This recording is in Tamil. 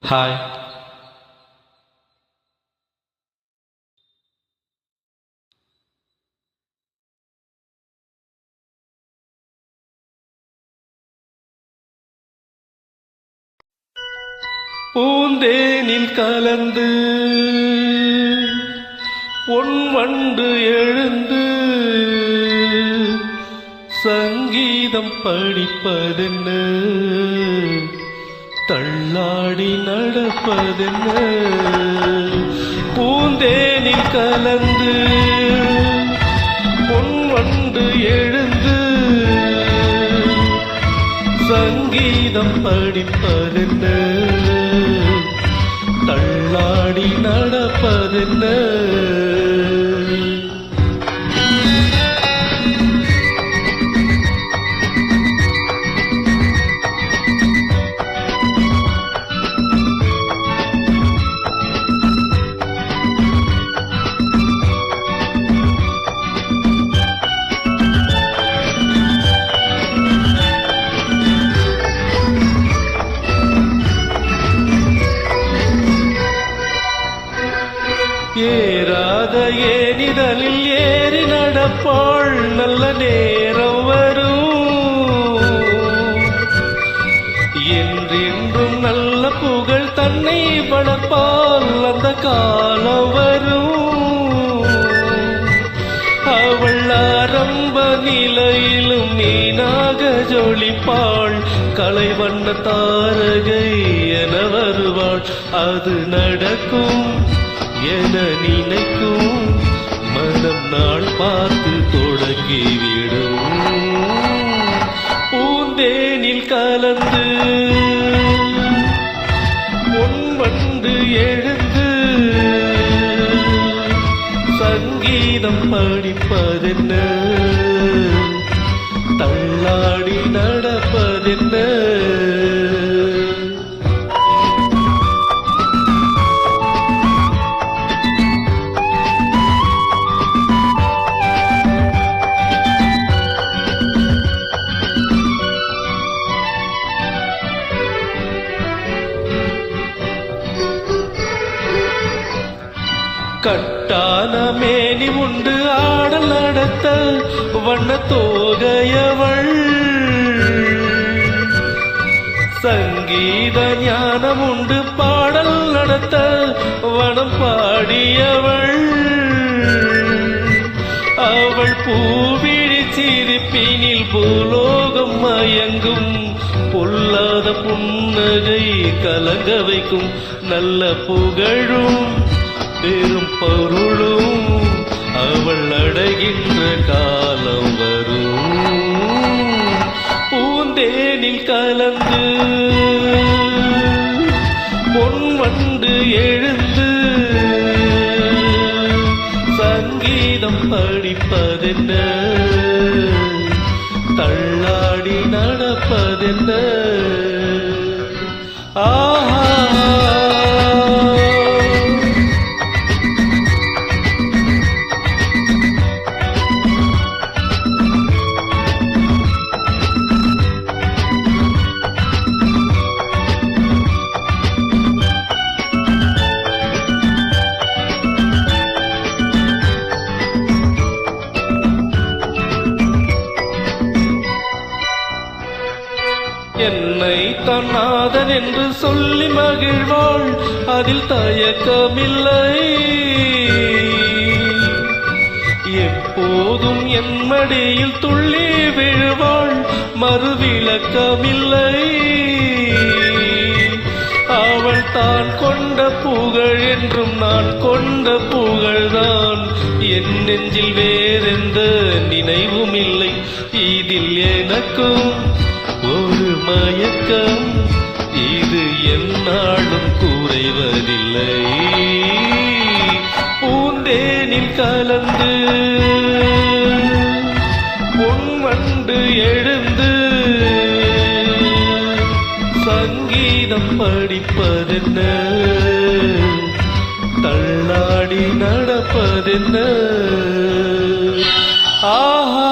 ஹாய். பூந்தேனில் கலந்து பொன் வண்டு எழுந்து சங்கீதம் படிப்பதென்ன, தள்ளாடி நடப்பதென்ன. பூந்தேனில் கலந்து பொன் வண்டு எழுந்து சங்கீதம் படிப்பதென்ன, தள்ளாடி நடப்பதென்ன. ஏறாத ஏனிதழில் ஏறி நடப்பாள், நல்ல நேரம் வரும். என்றென்றும் நல்ல புகழ் தன்னை வளர்ப்பால், அந்த காலம் வரும். அவள் ஆரம்ப நிலையிலும் மீனாக ஜொலிப்பாள், கலை வண்ண தாரகை என வருவாள். அது நடக்கும் என நினைக்கும் மனம் நாள் பார்த்து தொடங்கிவிடும். பூந்தேனில் கலந்து பொன் வண்டு எழுந்து சங்கீதம் படிப்பதென்ன, தள்ளாடி நடப்பதென்ன. கட்டான மேனி உண்டு ஆடல் நடத்த வண்ண தோகையவள், சங்கீத ஞானம் உண்டு பாடல் நடத்த வனம் பாடியவள். அவள் பூவிழி சிரிப்பினில் பூலோகம் மயங்கும், பொல்லாத புன்னகை கலங்க வைக்கும். நல்ல புகழும் பெரும் பொருளும் அவள் அடைகின்ற காலம் வரும். பூந்தேனில் கலந்து பொன் வண்டு எழுந்து சங்கீதம் படிப்பதென்ன, தள்ளாடி நடப்பதென்ன. ஆஹா என்னை தன்னாதன் என்று சொல்லி மகிழ்வாள், அதில் தயக்கமில்லை. எப்போதும் என் மடியில் துள்ளி விழுவாள், மறுவிளக்கமில்லை. அவள் தான் கொண்ட புகழ் என்றும் நான் கொண்ட புகழ்தான். என் நெஞ்சில் வேறெந்த நினைவும் இல்லை. இதில் எனக்கும் ஒரு மயக்கம், இது எந்நாளும் குறைவதில்லை. பூந்தேனில் கலந்து பொன் வண்டு எழுந்து சங்கீதம் படிப்பதென்ன, தள்ளாடி நடப்பதென்ன. ஆஹா